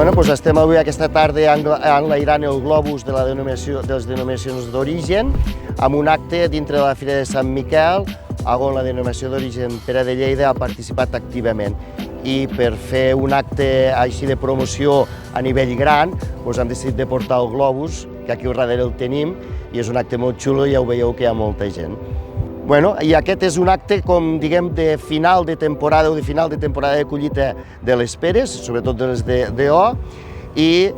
Estem avui aquesta tarda enlairant el globus de les denominacions d'origen amb un acte dintre de la Fira de Sant Miquel on la denominació d'origen Pere de Lleida ha participat activament. I per fer un acte així de promoció a nivell gran hem decidit de portar el globus, que aquí darrere el tenim, i és un acte molt xulo i ja ho veieu que hi ha molta gent. I aquest és un acte, com diguem, de final de temporada o de final de temporada de collita de les peres, sobretot de les d'O, i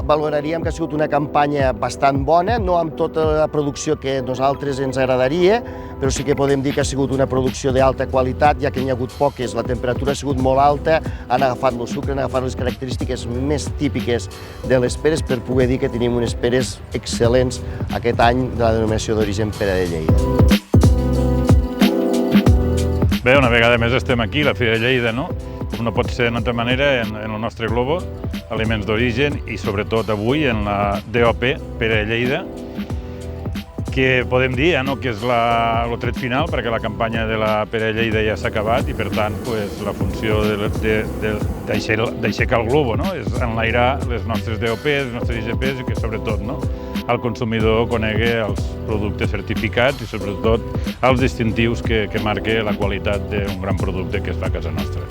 valoraríem que ha sigut una campanya bastant bona, no amb tota la producció que a nosaltres ens agradaria, però sí que podem dir que ha sigut una producció d'alta qualitat, ja que n'hi ha hagut poques, la temperatura ha sigut molt alta, han agafat el sucre, han agafat les característiques més típiques de les peres per poder dir que tenim unes peres excel·lents aquest any de la denominació d'origen Pere de Lleida. Bé, una vegada més estem aquí, a la Fira de Lleida, no? Com no pot ser d'una altra manera, en el nostre globo, aliments d'origen i sobretot avui en la DOP Pere de Lleida, que podem dir que és el tret final perquè la campanya de la Pere de Lleida ja s'ha acabat i per tant la funció d'aixecar el globo és enlairar les nostres DOPs, les nostres IGPs i que sobretot el consumidor conegui els productes certificats i sobretot els distintius que marquen la qualitat d'un gran producte que es fa a casa nostra.